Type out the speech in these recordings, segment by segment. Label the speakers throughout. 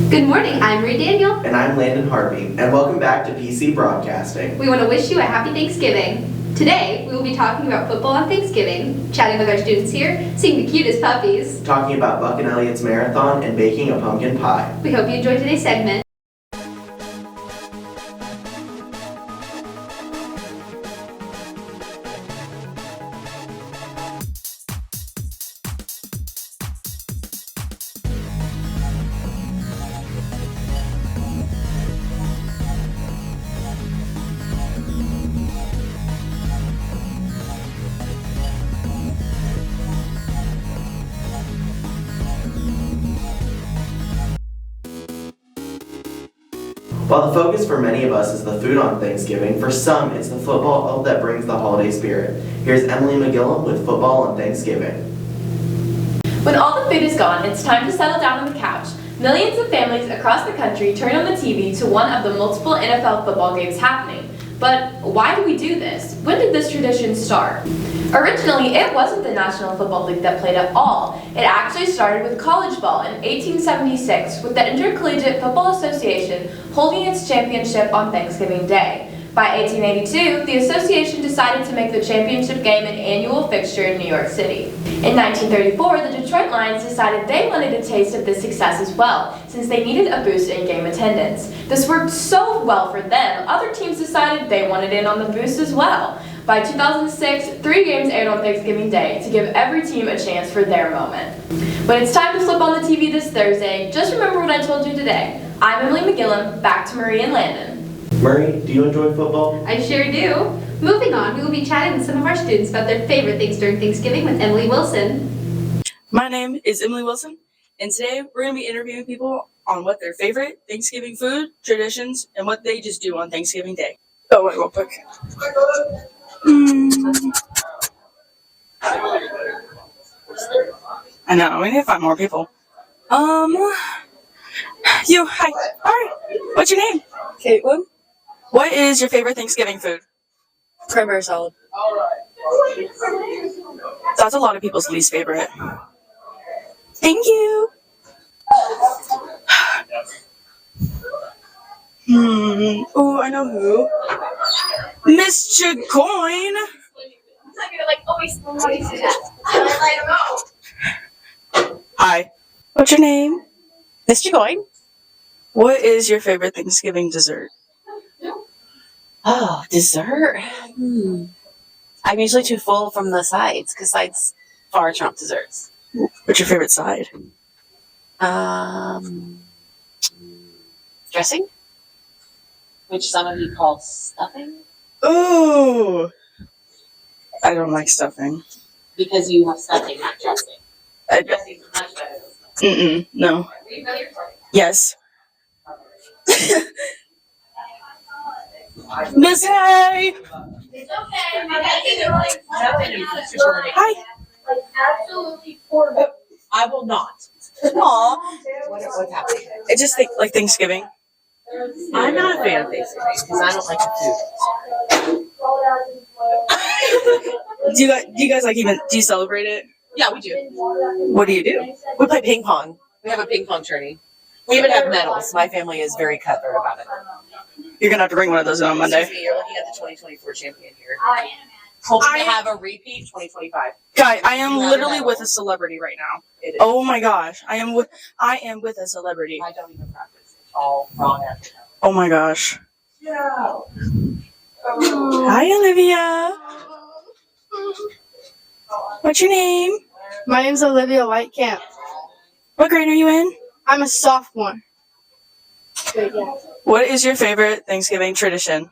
Speaker 1: Good morning, I'm Marie Daniel.
Speaker 2: And I'm Landon Harvey, and welcome back to PC Broadcasting.
Speaker 1: We want to wish you a happy Thanksgiving. Today, we will be talking about football on Thanksgiving, chatting with our students here, seeing the cutest puppies,
Speaker 2: Talking about Buck and Elliott's marathon, and baking a pumpkin pie.
Speaker 1: We hope you enjoyed today's segment.
Speaker 2: While the focus for many of us is the food on Thanksgiving, for some it's the football that brings the holiday spirit. Here's Emily McGillum with Football on Thanksgiving.
Speaker 3: When all the food is gone, it's time to settle down on the couch. Millions of families across the country turn on the TV to one of the multiple NFL football games happening. But why do we do this? When did this tradition start? Originally, it wasn't the National Football League that played at all. It actually started with college ball in 1876 with the Intercollegiate Football Association holding its championship on Thanksgiving Day. By 1882, the association decided to make the championship game an annual fixture in New York City. In 1934, the Detroit Lions decided they wanted a taste of this success as well, since they needed a boost in game attendance. This worked so well for them, other teams decided they wanted in on the boost as well. By 2006, 3 games aired on Thanksgiving Day to give every team a chance for their moment. When it's time to flip on the TV this Thursday, just remember what I told you today. I'm Emily McGillum, back to Marie and Landon.
Speaker 2: Marie, do you enjoy football?
Speaker 1: I sure do. Moving on, we will be chatting with some of our students about their favorite things during Thanksgiving with Emily Wilson.
Speaker 4: My name is Emily Wilson, and today we're going to be interviewing people on what their favorite Thanksgiving food, traditions, and what they just do on Thanksgiving Day. Oh, wait, real quick. I know, we need to find more people. Hi. All right. What's your name?
Speaker 5: Caitlin?
Speaker 4: What is your favorite Thanksgiving food?
Speaker 5: Cranberry salad.
Speaker 4: That's a lot of people's least favorite. Thank you. Oh, I know who. Miss Chagoin. Hi. What's your name?
Speaker 5: Miss Chagoin?
Speaker 4: What is your favorite Thanksgiving dessert?
Speaker 5: Oh, dessert? I'm usually too full from the sides, because sides far trump desserts.
Speaker 4: What's your favorite side?
Speaker 5: Dressing? Which some of you call stuffing?
Speaker 4: Ooh. I don't like stuffing.
Speaker 5: Because you have stuffing, not dressing. Dressing is much better than stuffing.
Speaker 4: No. Yes. Miss Hay!
Speaker 6: It's okay.
Speaker 4: Hi.
Speaker 6: Absolutely horrible. I will not.
Speaker 4: Aw.
Speaker 6: What's happening?
Speaker 4: I just think like Thanksgiving.
Speaker 6: I'm not a fan of Thanksgiving because I don't like the food.
Speaker 4: Do you guys like do you celebrate it?
Speaker 6: Yeah, we do.
Speaker 4: What do you do?
Speaker 6: We play ping pong. We have a ping pong tourney. We even have medals. My family is very cutthroat about it.
Speaker 4: You're gonna have to bring one of those in on Monday.
Speaker 6: Excuse me, you're looking at the 2024 champion here. Hoping to have a repeat 2025.
Speaker 4: Guy, I am literally with a celebrity right now.
Speaker 6: It is.
Speaker 4: Oh my gosh, I am with a celebrity.
Speaker 6: I don't even practice. It's all wrong after that.
Speaker 4: Oh my gosh.
Speaker 6: Yeah.
Speaker 4: Hi, Olivia. What's your name?
Speaker 7: My name's Olivia Whitecamp.
Speaker 4: What grade are you in?
Speaker 7: I'm a sophomore.
Speaker 4: What is your favorite Thanksgiving tradition?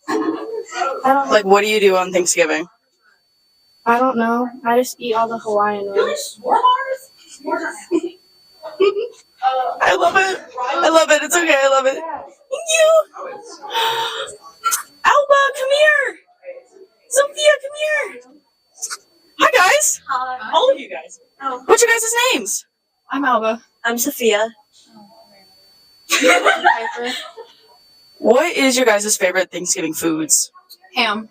Speaker 4: Like, what do you do on Thanksgiving?
Speaker 7: I don't know. I just eat all the Hawaiian rolls.
Speaker 4: I love it. I love it. It's okay. I love it. Thank you. Alba, come here. Sophia, come here. Hi, guys.
Speaker 7: Hi.
Speaker 4: All of you guys.
Speaker 7: Oh.
Speaker 4: What's your guys' names?
Speaker 7: I'm Alba.
Speaker 5: I'm Sophia.
Speaker 4: What is your guys' favorite Thanksgiving foods?
Speaker 7: Ham.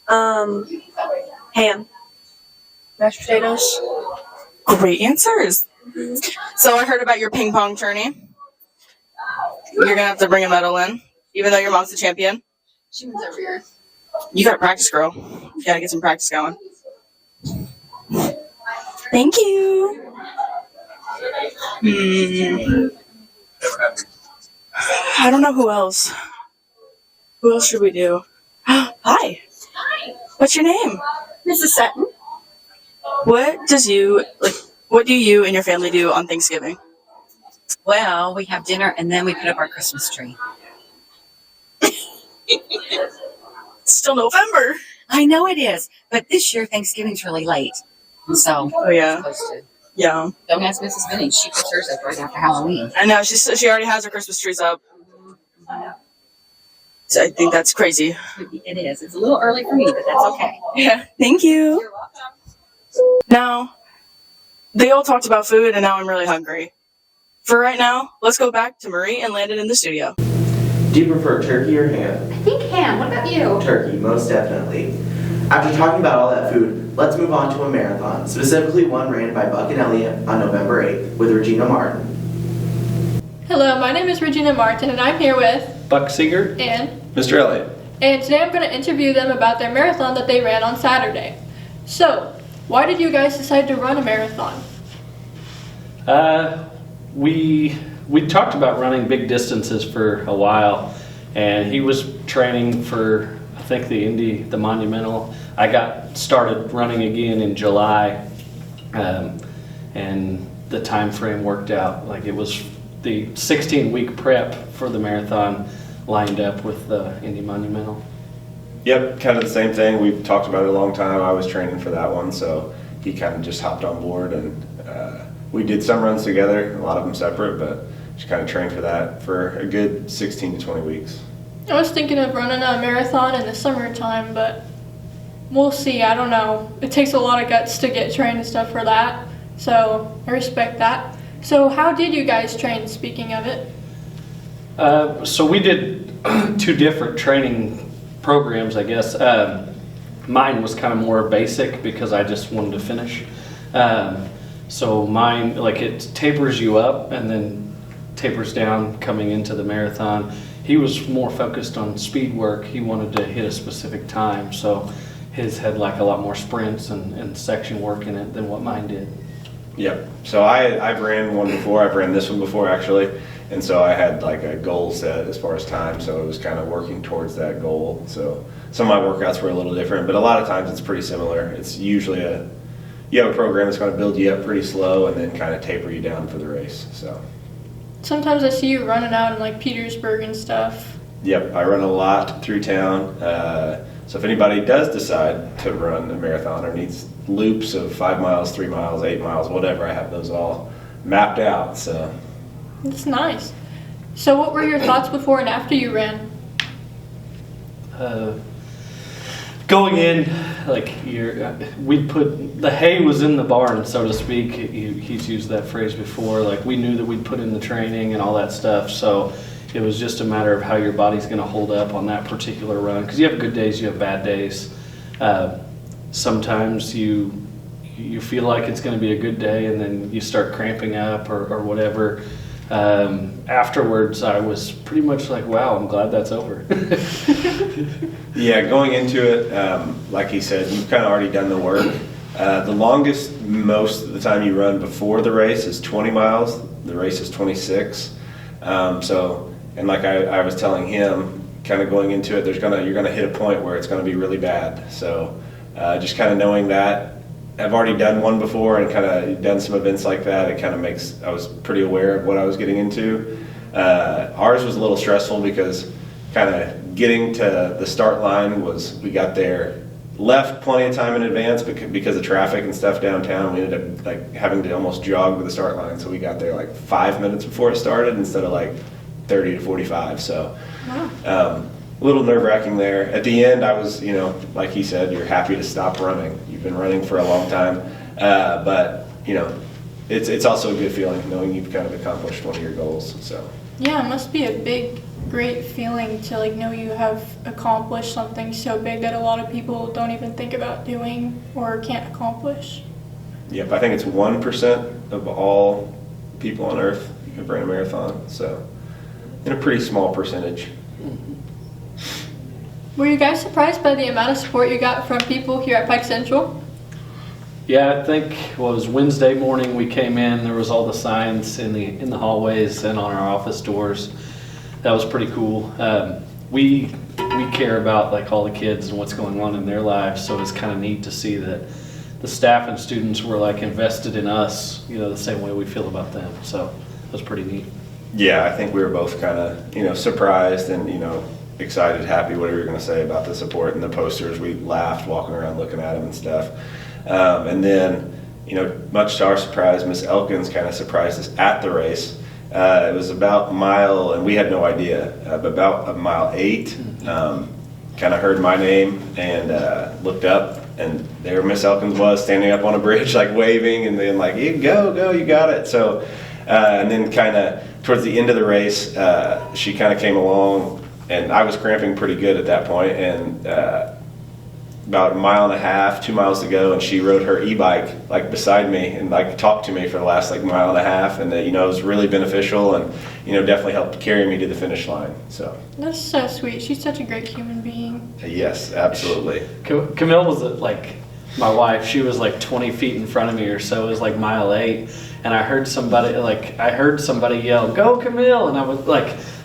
Speaker 5: Ham.
Speaker 7: Mashed potatoes.
Speaker 4: Great answers. So I heard about your ping pong tourney. You're gonna have to bring a medal in, even though your mom's the champion.
Speaker 6: She moves over here.
Speaker 4: You gotta practice, girl. You gotta get some practice going. Thank you. I don't know who else. Who else should we do? Hi.
Speaker 6: Hi.
Speaker 4: What's your name?
Speaker 6: Mrs. Sutton.
Speaker 4: What do you and your family do on Thanksgiving?
Speaker 6: Well, we have dinner and then we put up our Christmas tree.
Speaker 4: It's still November.
Speaker 6: I know it is, but this year Thanksgiving's really late. So,
Speaker 4: Oh yeah.
Speaker 6: supposed to.
Speaker 4: Yeah.
Speaker 6: Don't ask Mrs. Vinny. She puts hers up right after Halloween.
Speaker 4: I know, she already has her Christmas trees up. So I think that's crazy.
Speaker 6: It is. It's a little early for me, but that's okay.
Speaker 4: Yeah. Thank you. Now, they all talked about food and now I'm really hungry. For right now, let's go back to Marie and Landon in the studio.
Speaker 2: Do you prefer turkey or ham?
Speaker 1: I think ham. What about you?
Speaker 2: Turkey, most definitely. After talking about all that food, let's move on to a marathon, specifically one ran by Buck and Elliott on November 8th with Regina Martin.
Speaker 8: Hello, my name is Regina Martin and I'm here with
Speaker 9: Buck Seger,
Speaker 8: Ann.
Speaker 9: Mr. Elliott.
Speaker 8: And today I'm going to interview them about their marathon that they ran on Saturday. So, why did you guys decide to run a marathon?
Speaker 9: We talked about running big distances for a while, and he was training for, I think, the Monumental. I got started running again in July, and the time frame worked out. Like, it was the 16-week prep for the marathon lined up with the Indy Monumental.
Speaker 10: Yep, kind of the same thing. We've talked about it a long time. I was training for that one, so he kind of just hopped on board, and we did some runs together, a lot of them separate, but just kind of trained for that for a good 16 to 20 weeks.
Speaker 8: I was thinking of running a marathon in the summertime, but we'll see. I don't know. It takes a lot of guts to get trained and stuff for that, so I respect that. So how did you guys train, speaking of it?
Speaker 9: So we did two different training programs, I guess. Mine was kind of more basic because I just wanted to finish. So mine, like, it tapers you up and then tapers down coming into the marathon. He was more focused on speed work. He wanted to hit a specific time, so his had like a lot more sprints and section work in it than what mine did.
Speaker 10: Yep. So I've ran one before. I've ran this one before, actually. And so I had like a goal set as far as time, so it was kind of working towards that goal. So some of my workouts were a little different, but a lot of times it's pretty similar. It's usually you have a program that's going to build you up pretty slow and then kind of taper you down for the race. So
Speaker 8: Sometimes I see you running out in like Petersburg and stuff.
Speaker 10: yep, I run a lot through town. So if anybody does decide to run a marathon or needs loops of 5 miles, 3 miles, 8 miles, whatever, I have those all mapped out. So
Speaker 8: It's nice. So what were your thoughts before and after you ran?
Speaker 9: Going in, like, we'd put, the hay was in the barn, so to speak. He's used that phrase before. Like, we knew that we'd put in the training and all that stuff, so it was just a matter of how your body's going to hold up on that particular run. Because you have good days, you have bad days. Sometimes you feel like it's going to be a good day, and then you start cramping up or whatever. Afterwards, I was pretty much like, wow, I'm glad that's over.
Speaker 10: yeah, going into it, like he said, you've kind of already done the work. The longest, most of the time you run before the race is 20 miles. The race is 26. And like I was telling him, kind of going into it, you're gonna hit a point where it's gonna be really bad. So just kind of knowing that. I've already done one before and kind of done some events like that. It kind of I was pretty aware of what I was getting into. Ours was a little stressful because kind of getting to the start line we got there, left plenty of time in advance because of traffic and stuff downtown. We ended up like having to almost jog to the start line. So we got there like 5 minutes before it started instead of like 30 to 45. So a little nerve-wracking there. At the end, I was, like he said, you're happy to stop running. You've been running for a long time, but it's also a good feeling knowing you've kind of accomplished one of your goals. So
Speaker 8: Yeah, it must be a great feeling to like know you have accomplished something so big that a lot of people don't even think about doing or can't accomplish.
Speaker 10: Yep, I think it's 1% of all people on Earth have ran a marathon. So in a pretty small percentage.
Speaker 8: Were you guys surprised by the amount of support you got from people here at Pike Central?
Speaker 9: Yeah, I think it was Wednesday morning we came in, there was all the signs in the hallways and on our office doors. That was pretty cool. We care about like all the kids and what's going on in their lives, so it's kind of neat to see that the staff and students were like invested in us, the same way we feel about them. So it was pretty neat.
Speaker 10: Yeah, I think we were both kind of, surprised and, excited, happy, whatever you're going to say about the support and the posters. We laughed walking around looking at them and stuff. And then, much to our surprise, Miss Elkins kind of surprised us at the race. It was about a mile, and we had no idea, but about mile 8, kind of heard my name and looked up, and there Miss Elkins was standing up on a bridge, like waving, and then like, you go, you got it. So, and then kind of towards the end of the race, she kind of came along, and I was cramping pretty good at that point, and about a mile and a half, 2 miles to go, and she rode her e-bike like beside me and like talked to me for the last like mile and a half, and it was really beneficial, and definitely helped carry me to the finish line. So
Speaker 8: that's so sweet. She's such a great human being.
Speaker 10: Yes, absolutely.
Speaker 9: Camille was like my wife. She was like 20 feet in front of me or so. It was like mile 8, and I heard somebody yell, "Go Camille!" And I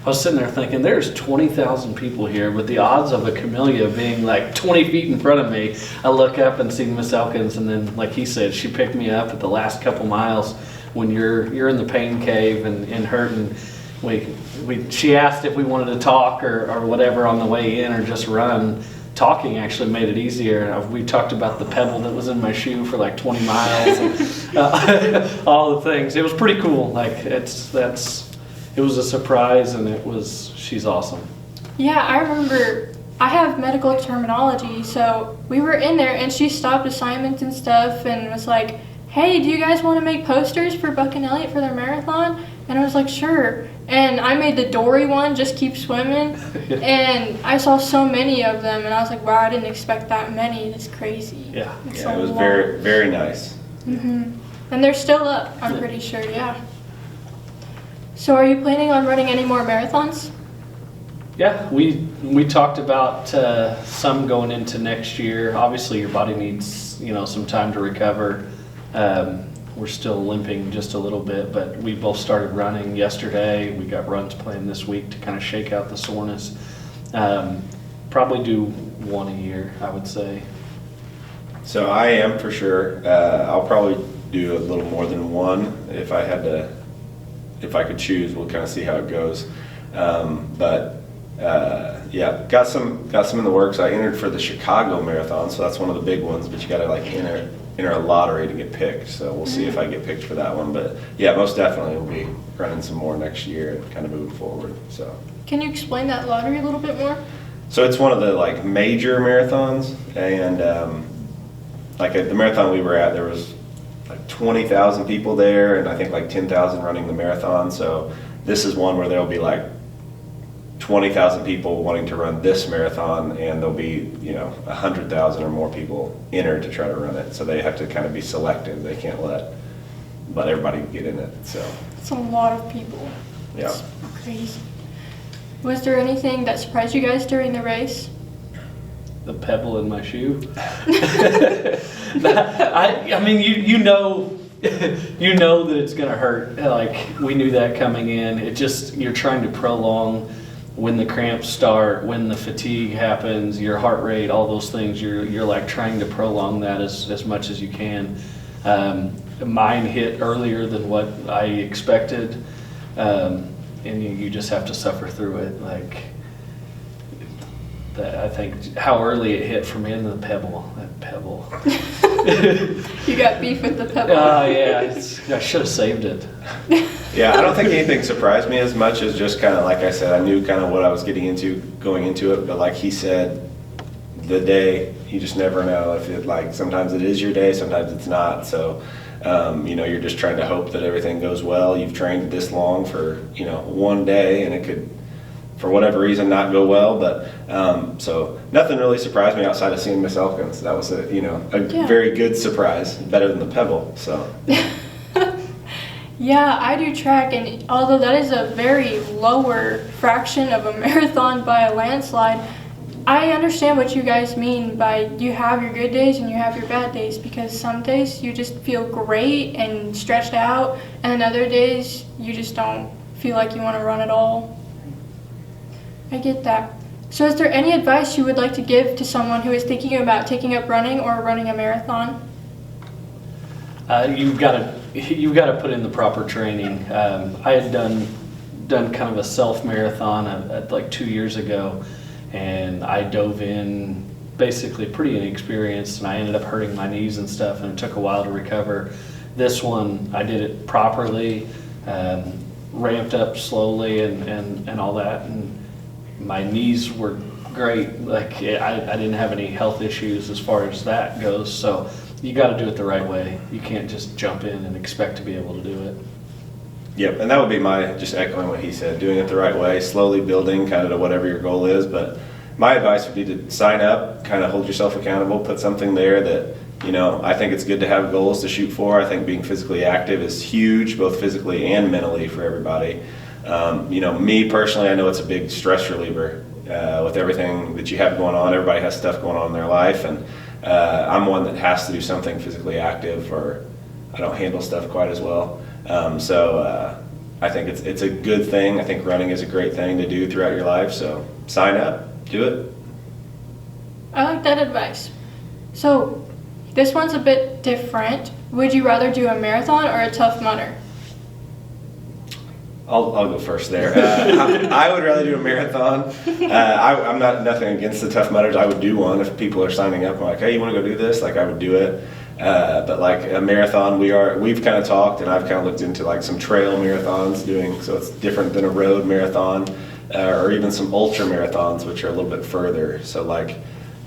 Speaker 9: was sitting there thinking, there's 20,000 people here, but the odds of a camellia being like 20 feet in front of me, I look up and see Miss Elkins, and then, like he said, she picked me up at the last couple miles when you're in the pain cave and hurting. She asked if we wanted to talk or whatever on the way in or just run. Talking actually made it easier. We talked about the pebble that was in my shoe for like 20 miles, and, all the things. It was pretty cool. It was a surprise, and she's awesome.
Speaker 8: Yeah, I remember, I have medical terminology, so we were in there and she stopped assignments and stuff and was like, "Hey, do you guys want to make posters for Buck and Elliott for their marathon?" And I was like, "Sure." And I made the Dory one, Just Keep Swimming, and I saw so many of them, and I was like, wow, I didn't expect that many. That's crazy.
Speaker 9: Yeah,
Speaker 10: it was very, very nice.
Speaker 8: Mm-hmm. And they're still up, I'm pretty sure, yeah. So are you planning on running any more marathons?
Speaker 9: Yeah, we talked about some going into next year. Obviously, your body needs some time to recover. We're still limping just a little bit, but we both started running yesterday. We got runs planned this week to kind of shake out the soreness. Probably do one a year, I would say.
Speaker 10: So I am for sure. I'll probably do a little more than one if I could choose. We'll kind of see how it goes. Yeah, got some in the works. I entered for the Chicago Marathon, so that's one of the big ones, but you got to like enter a lottery to get picked. So we'll see if I get picked for that one. But yeah, most definitely we'll be running some more next year and kind of moving forward. So
Speaker 8: can you explain that lottery a little bit more?
Speaker 10: So it's one of the like major marathons, and like at the marathon we were at, there was like 20,000 people there, and I think like 10,000 running the marathon. So this is one where there'll be like 20,000 people wanting to run this marathon, and there'll be 100,000 or more people entered to try to run it. So they have to kind of be selective. They can't let everybody get in it. So
Speaker 8: it's a lot of people.
Speaker 10: Yeah.
Speaker 8: It's crazy. Was there anything that surprised you guys during the race?
Speaker 9: The pebble in my shoe. I mean, you know that it's gonna hurt. Like we knew that coming in. You're trying to prolong when the cramps start, when the fatigue happens, your heart rate, all those things. You're like trying to prolong that as much as you can. Mine hit earlier than what I expected, and you just have to suffer through it. Like. I think how early it hit for me, and that pebble.
Speaker 8: You got beef with the pebble.
Speaker 9: Oh yeah, I should have saved it.
Speaker 10: Yeah, I don't think anything surprised me as much as just kind of like I said, I knew kind of what I was getting into going into it, but like he said, the day, you just never know if it like sometimes it is your day, sometimes it's not. So you're just trying to hope that everything goes well. You've trained this long for one day, and it could, for whatever reason, not go well, but so nothing really surprised me outside of seeing Miss Elkins. That was a very good surprise, better than the pebble. So
Speaker 8: Yeah, I do track, and although that is a very lower fraction of a marathon by a landslide, I understand what you guys mean by you have your good days and you have your bad days, because some days you just feel great and stretched out, and then other days you just don't feel like you want to run at all. I get that. So is there any advice you would like to give to someone who is thinking about taking up running or running a marathon?
Speaker 9: You've got to put in the proper training. I had done kind of a self marathon at like 2 years ago, and I dove in basically pretty inexperienced, and I ended up hurting my knees and stuff, and it took a while to recover. This one, I did it properly, ramped up slowly and all that, and my knees were great. Like I didn't have any health issues as far as that goes, so you got to do it the right way. You can't just jump in and expect to be able to do it.
Speaker 10: Yep, and that would be my, just echoing what he said, doing it the right way, slowly building kind of to whatever your goal is. But my advice would be to sign up, kind of hold yourself accountable, put something there that, you know, I think it's good to have goals to shoot for. I think being physically active is huge, both physically and mentally for everybody. You know, me personally, I know it's a big stress reliever with everything that you have going on. Everybody has stuff going on in their life, and I'm one that has to do something physically active, or I don't handle stuff quite as well. So I think it's a good thing. I think running is a great thing to do throughout your life. So sign up, do it.
Speaker 8: I like that advice. So this one's a bit different. Would you rather do a marathon or a Tough Mudder?
Speaker 10: I'll go first there. I would rather do a marathon. I'm not nothing against the Tough Mudders. I would do one if people are signing up. I'm like, hey, you want to go do this? Like, I would do it. But like a marathon, we've kind of talked, and I've kind of looked into like some trail marathons doing, so it's different than a road marathon, or even some ultra marathons, which are a little bit further. So like,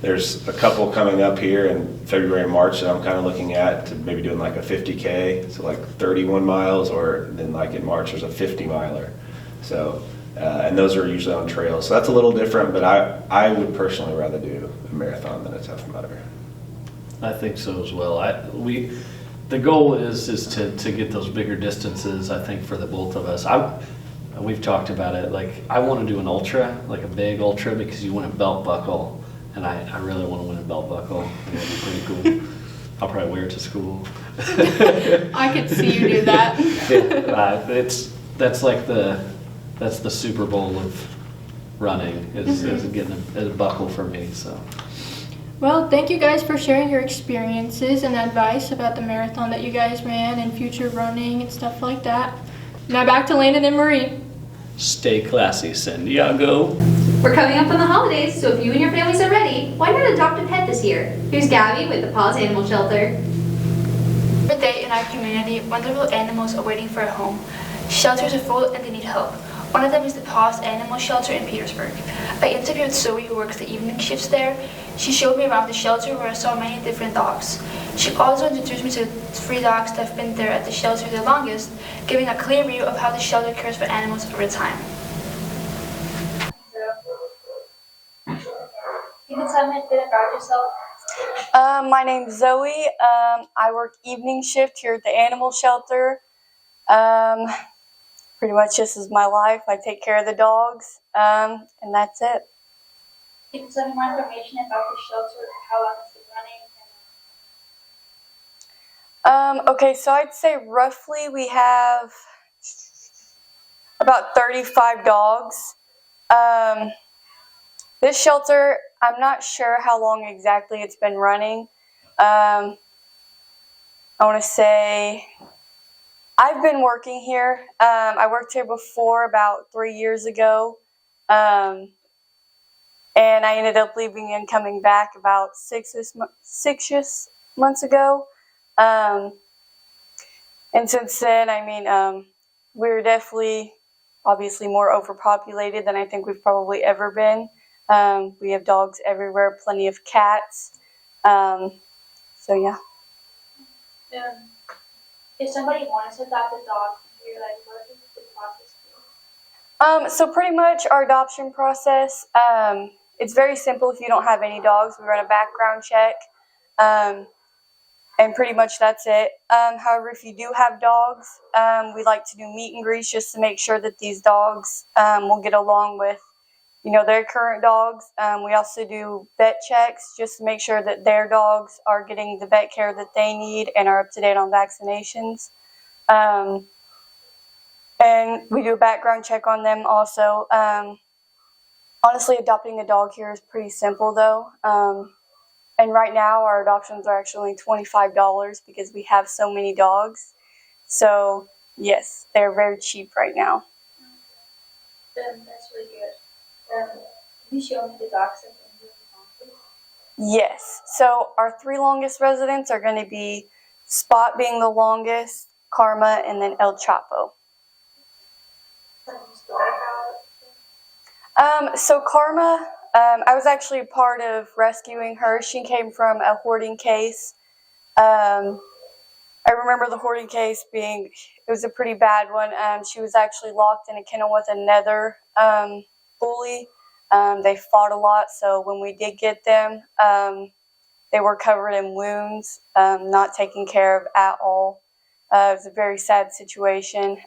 Speaker 10: there's a couple coming up here in February and March that I'm kind of looking at to maybe doing like a 50K, so like 31 miles, or then like in March there's a 50 miler. So, and those are usually on trails. So that's a little different, but I would personally rather do a marathon than a Tough Mudder.
Speaker 9: I think so as well. The goal is to get those bigger distances. I think for the both of us, we've talked about it. Like, I want to do an ultra, like a big ultra, because you win a belt buckle. And I really want to win a belt buckle. It'd be pretty cool. I'll probably wear it to school.
Speaker 8: I could see you do that.
Speaker 9: That's the Super Bowl of running is getting a buckle for me. So.
Speaker 8: Well, thank you guys for sharing your experiences and advice about the marathon that you guys ran and future running and stuff like that. Now back to Landon and Marie.
Speaker 9: Stay classy, San Diego.
Speaker 1: We're coming up on the holidays, so if you and your families are ready, why not adopt a pet this year? Here's Gabby with the PAWS Animal Shelter.
Speaker 7: Every day in our community, wonderful animals are waiting for a home. Shelters are full and they need help. One of them is the PAWS Animal Shelter in Petersburg. I interviewed Zoe, who works the evening shifts there. She showed me around the shelter where I saw many different dogs. She also introduced me to the 3 dogs that have been there at the shelter the longest, giving a clear view of how the shelter cares for animals over time.
Speaker 1: You can tell me a bit about yourself.
Speaker 7: My name's Zoe. I work evening shift here at the animal shelter. Pretty much this is my life. I take care of the dogs, and that's it.
Speaker 1: You can tell me more information about the shelter, how long it's been running.
Speaker 7: Okay, so I'd say roughly we have about 35 dogs. This shelter, I'm not sure how long exactly it's been running. I want to say I've been working here. I worked here before about 3 years ago. And I ended up leaving and coming back about six months ago. And since then, I mean, we're definitely, obviously, more overpopulated than I think we've probably ever been. We have dogs everywhere, plenty of cats. So, yeah.
Speaker 1: If somebody wanted to adopt a dog here, like, what is the process?
Speaker 7: So pretty much our adoption process, it's very simple. If you don't have any dogs, we run a background check. and pretty much that's it. However, if you do have dogs, we like to do meet and greets just to make sure that these dogs will get along with, their current dogs. We also do vet checks just to make sure that their dogs are getting the vet care that they need and are up to date on vaccinations. And we do a background check on them also. Honestly, adopting a dog here is pretty simple though. And right now our adoptions are actually $25 because we have so many dogs. So yes, they're very cheap right now.
Speaker 1: That's really good. Can you show me the dogs that in the office?
Speaker 7: Yes. So our 3 longest residents are going to be Spot being the longest, Karma, and then El Chapo. So Karma, I was actually part of rescuing her. She came from a hoarding case. I remember the hoarding case it was a pretty bad one. She was actually locked in a kennel with another bully. They fought a lot, so when we did get them, they were covered in wounds, not taken care of at all. It was a very sad situation.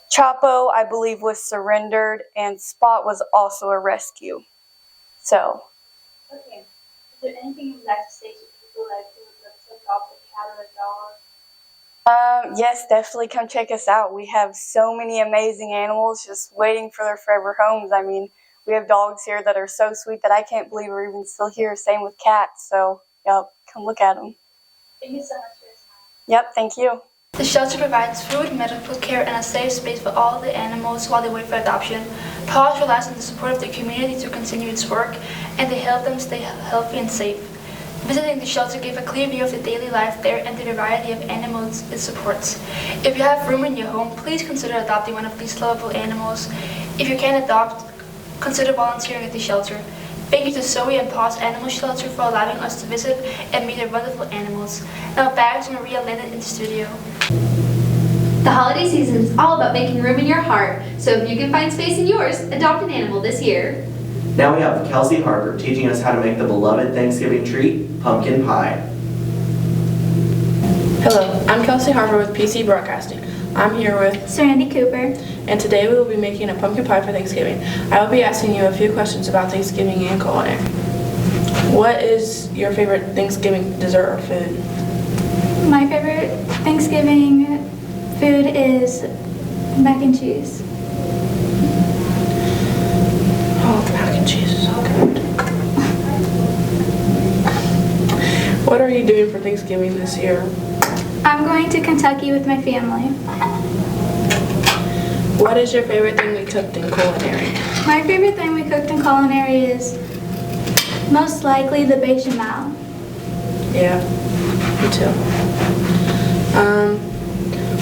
Speaker 7: Chapo, I believe, was surrendered, and Spot was also a rescue. So.
Speaker 1: Okay. Is there anything you'd like to say to people who would love to adopt a cat or a dog?
Speaker 7: Yes, definitely come check us out. We have so many amazing animals just waiting for their forever homes. I mean, we have dogs here that are so sweet that I can't believe we're even still here. Same with cats. So, yep, come look at them.
Speaker 1: Thank you so much for your time.
Speaker 7: Yep, thank you.
Speaker 11: The shelter provides food, medical care, and a safe space for all the animals while they wait for adoption. PAWS relies on the support of the community to continue its work, and they help them stay healthy and safe. Visiting the shelter gives a clear view of the daily life there and the variety of animals it supports. If you have room in your home, please consider adopting one of these lovable animals. If you can't adopt, consider volunteering at the shelter. Thank you to Zoe and PAWS Animal Shelter for allowing us to visit and meet their wonderful animals. Now back to Maria and Landon in the studio.
Speaker 1: The holiday season is all about making room in your heart, so if you can find space in yours, adopt an animal this year.
Speaker 2: Now we have Kelsey Harper teaching us how to make the beloved Thanksgiving treat, pumpkin pie.
Speaker 12: Hello, I'm Kelsey Harper with PC Broadcasting. I'm here with
Speaker 11: Randy Cooper.
Speaker 12: And today we will be making a pumpkin pie for Thanksgiving. I will be asking you a few questions about Thanksgiving and culinary. What is your favorite Thanksgiving dessert or food?
Speaker 11: My favorite Thanksgiving food is mac and cheese.
Speaker 12: Oh, the mac and cheese is so good. What are you doing for Thanksgiving this year?
Speaker 11: I'm going to Kentucky with my family.
Speaker 12: What is your favorite thing we cooked in culinary?
Speaker 11: My favorite thing we cooked in culinary is most likely the bechamel.
Speaker 12: Yeah, me too.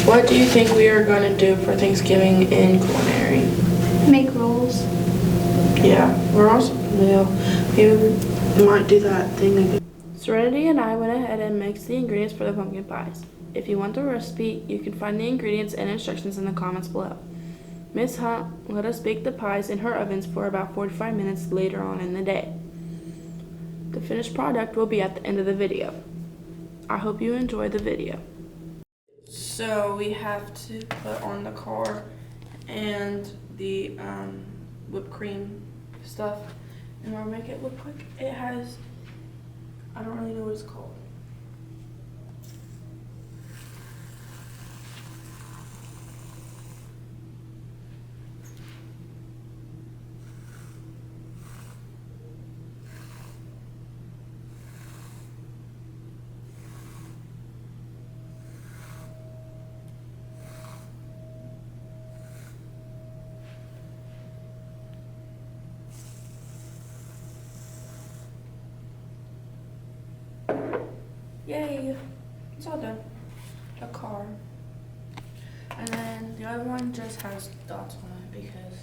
Speaker 12: What do you think we are going to do for Thanksgiving in culinary?
Speaker 11: Make rolls.
Speaker 12: Yeah, we might do that thing again. Serenity and I went ahead and mixed the ingredients for the pumpkin pies. If you want the recipe, you can find the ingredients and instructions in the comments below. Miss Hunt let us bake the pies in her ovens for about 45 minutes later on in the day. The finished product will be at the end of the video. I hope you enjoy the video. So we have to put on the car and the whipped cream stuff, and we'll make it look like it has, I don't really know what it's called. Yay! It's all done. The car. And then the other one just has dots on it because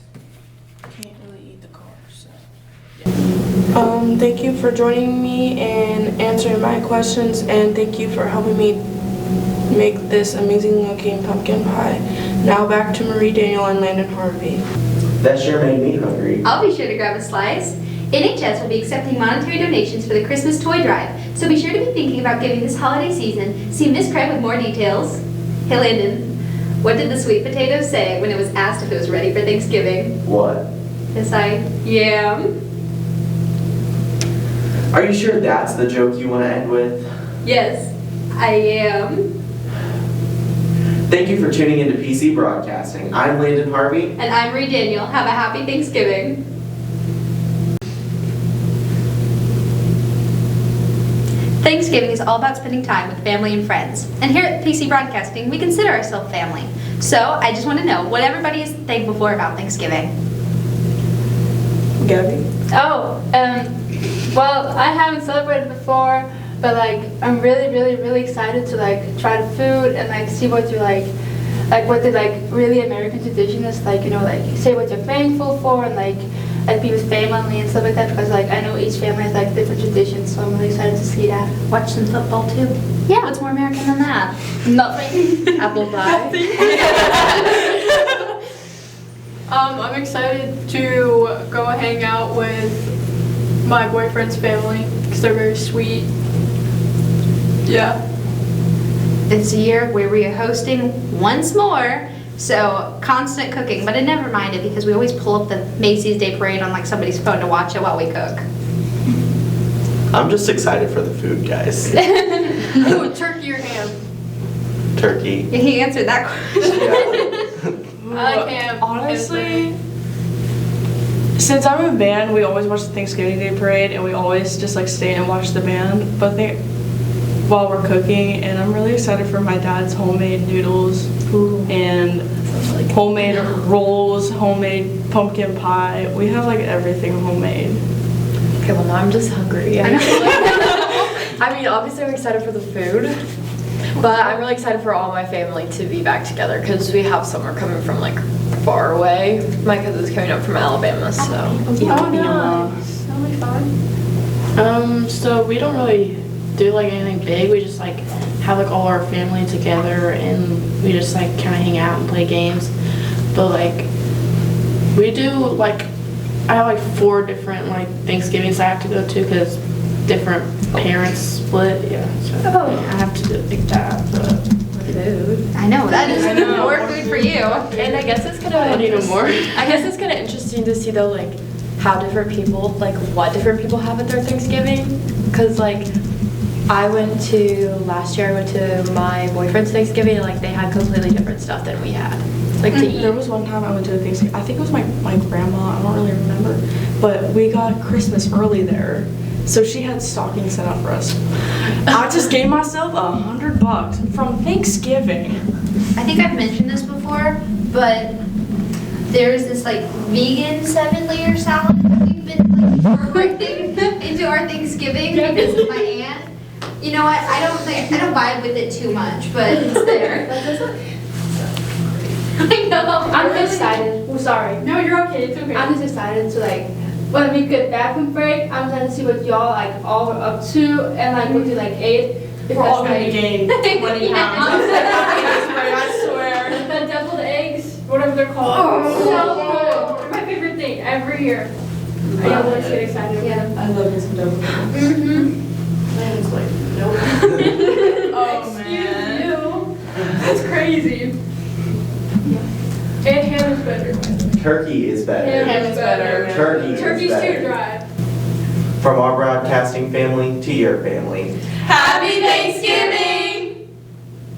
Speaker 12: I can't really eat the car, so yeah. Thank you for joining me and answering my questions, and thank you for helping me make this amazing looking pumpkin pie. Now back to Marie, Daniel, and Landon Harvey.
Speaker 2: That sure made me hungry.
Speaker 1: I'll be sure to grab a slice. NHS will be accepting monetary donations for the Christmas toy drive, so be sure to be thinking about giving this holiday season. See Miss Craig with more details. Hey Landon, what did the sweet potato say when it was asked if it was ready for Thanksgiving?
Speaker 2: What?
Speaker 1: Yes, I am.
Speaker 2: Are you sure that's the joke you want to end with?
Speaker 1: Yes, I am.
Speaker 2: Thank you for tuning into PC Broadcasting. I'm Landon Harvey.
Speaker 1: And I'm Marie Daniel. Have a happy Thanksgiving. Thanksgiving is all about spending time with family and friends. And here at PC Broadcasting, we consider ourselves family. So I just want to know what everybody is thankful for about Thanksgiving.
Speaker 4: Gabby?
Speaker 8: Oh, well, I haven't celebrated before, but like I'm really excited to like try the food and like see what you like what the like really American tradition is, like, you know, like say what you're thankful for and like be with family and stuff like that, because like I know each family has like different traditions, so I'm really excited to see that.
Speaker 1: Watch some football too. Yeah, what's more American than that?
Speaker 8: Nothing.
Speaker 3: Apple pie.
Speaker 8: I'm excited to go hang out with my boyfriend's family because they're very sweet. Yeah.
Speaker 1: It's a year where we are hosting once more, so constant cooking, but I never mind it because we always pull up the Macy's Day Parade on like somebody's phone to watch it while we cook.
Speaker 2: I'm just excited for the food, guys.
Speaker 8: Ooh, turkey or ham?
Speaker 2: Turkey.
Speaker 1: Yeah, he answered that question.
Speaker 2: Yeah.
Speaker 8: I like ham.
Speaker 4: Honestly, since I'm in a band, we always watch the Thanksgiving Day Parade, and we always just like stay and watch the band. But while we're cooking, and I'm really excited for my dad's homemade noodles.
Speaker 3: Ooh.
Speaker 4: And homemade rolls, homemade pumpkin pie. We have like everything homemade.
Speaker 3: Okay, well now I'm just hungry. I mean, obviously I'm excited for the food, but I'm really excited for all my family to be back together because we have summer coming from like far away. My cousin's coming up from Alabama, so.
Speaker 8: Oh, nice. That'll be fun.
Speaker 12: So we don't really do like anything big. We just like have like all our family together and we just like kind of hang out and play games. But like we do like I have like 4 different like Thanksgivings I have to go to because different parents split. Yeah, so I have to do like that. But
Speaker 3: Food.
Speaker 1: I know, that is more food for you.
Speaker 3: And I guess it's kind
Speaker 12: I
Speaker 3: of
Speaker 12: need more.
Speaker 3: I guess it's kind of interesting to see though, like how different people, like what different people have at their Thanksgiving. Because like last year I went to my boyfriend's Thanksgiving and like they had completely different stuff than we had. Like to eat.
Speaker 4: There was one time I went to a Thanksgiving, I think it was my grandma, I don't really remember, but we got Christmas early there. So she had stockings set up for us. I just gave myself $100 from Thanksgiving.
Speaker 1: I think I've mentioned this before, but there's this like vegan 7-layer salad that we've been like incorporating into our Thanksgiving because of my aunt. You know what? I don't vibe with it too much, but it's there. I know.
Speaker 8: I'm just excited. Oh, sorry. No, you're okay. It's okay. I'm just excited to like when we get back from break. I'm excited to see what y'all like all are up to and like what you like ate.
Speaker 4: We're all gonna gain 20 pounds.
Speaker 8: I swear. The deviled eggs, whatever they're called. Oh, so good. They're my favorite thing every year. I always get excited.
Speaker 1: Yeah.
Speaker 4: I love me some deviled eggs.
Speaker 1: Mm-hmm.
Speaker 12: It's like nope.
Speaker 8: Oh man. You. That's crazy. And ham is better.
Speaker 2: Turkey is better.
Speaker 8: Ham is better.
Speaker 2: Turkey is
Speaker 8: Turkey's
Speaker 2: better.
Speaker 8: too dry.
Speaker 2: From our broadcasting family to your family.
Speaker 3: Happy Thanksgiving!